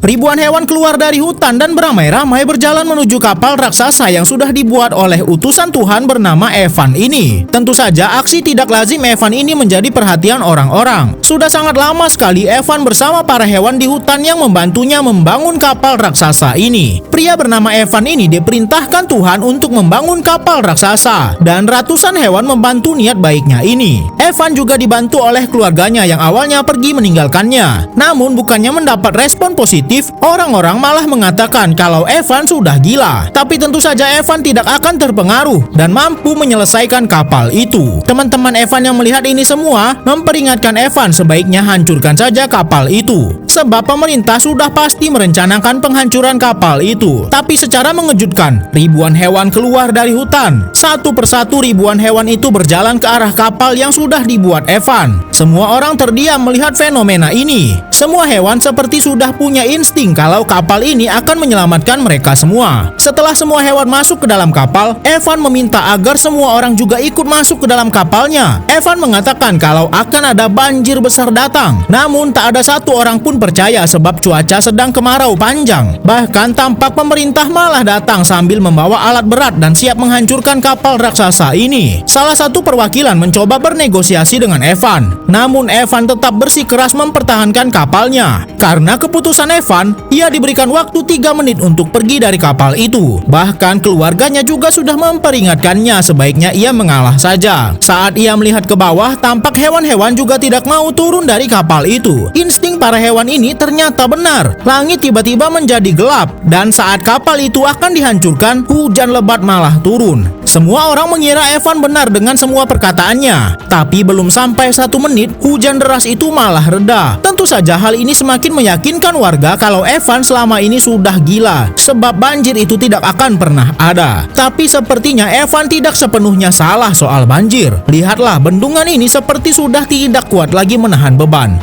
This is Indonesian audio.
ribuan hewan keluar dari hutan dan beramai-ramai berjalan menuju kapal raksasa yang sudah dibuat oleh utusan Tuhan bernama Evan ini. Tentu saja aksi tidak lazim Evan ini menjadi perhatian orang-orang. Sudah sangat lama sekali Evan bersama para hewan di hutan yang membantunya membangun kapal raksasa ini. Pria bernama Evan ini diperintahkan Tuhan untuk membangun kapal raksasa, dan ratusan hewan membantu niat baiknya ini. Evan juga dibantu oleh keluarganya yang awalnya pergi meninggalkannya. Namun bukannya mendapat respon positif, orang-orang malah mengatakan kalau Evan sudah gila. Tapi tentu saja Evan tidak akan terpengaruh dan mampu menyelesaikan kapal itu. Teman-teman Evan yang melihat ini semua memperingatkan Evan sebaiknya hancurkan saja kapal itu, sebab pemerintah sudah pasti merencanakan penghancuran kapal itu. Tapi secara mengejutkan, ribuan hewan keluar dari hutan. Satu persatu ribuan hewan itu berjalan ke arah kapal yang sudah dibuat Evan. Semua orang terdiam melihat fenomena ini. Semua hewan seperti sudah punya insting kalau kapal ini akan menyelamatkan mereka semua. Setelah semua hewan masuk ke dalam kapal, Evan meminta agar semua orang juga ikut masuk ke dalam kapalnya. Evan mengatakan kalau akan ada banjir besar datang. Namun tak ada satu orang pun percaya sebab cuaca sedang kemarau panjang. Bahkan tampak pemerintah malah datang sambil membawa alat berat dan siap menghancurkan kapal raksasa ini. Salah satu perwakilan mencoba bernegosiasi dengan Evan. Namun Evan tetap bersikeras mempertahankan kapalnya. Karena keputusan Evan, ia diberikan waktu 3 menit untuk pergi dari kapal itu. Bahkan keluarganya juga sudah memperingatkannya sebaiknya ia mengalah saja. Saat ia melihat ke bawah, tampak hewan-hewan juga tidak mau turun dari kapal itu. Insting para hewan ini ternyata benar. Langit tiba-tiba menjadi gelap, dan saat kapal itu akan dihancurkan, hujan lebat malah turun. Semua orang mengira Evan benar dengan semua perkataannya. Tapi belum sampai 1 menit, hujan deras itu malah reda. Tentu saja hal ini semakin meyakinkan warga kalau Evan selama ini sudah gila, sebab banjir itu tidak akan pernah ada. Tapi sepertinya Evan tidak sepenuhnya salah soal banjir. Lihatlah, bendungan ini seperti sudah tidak kuat lagi menahan beban.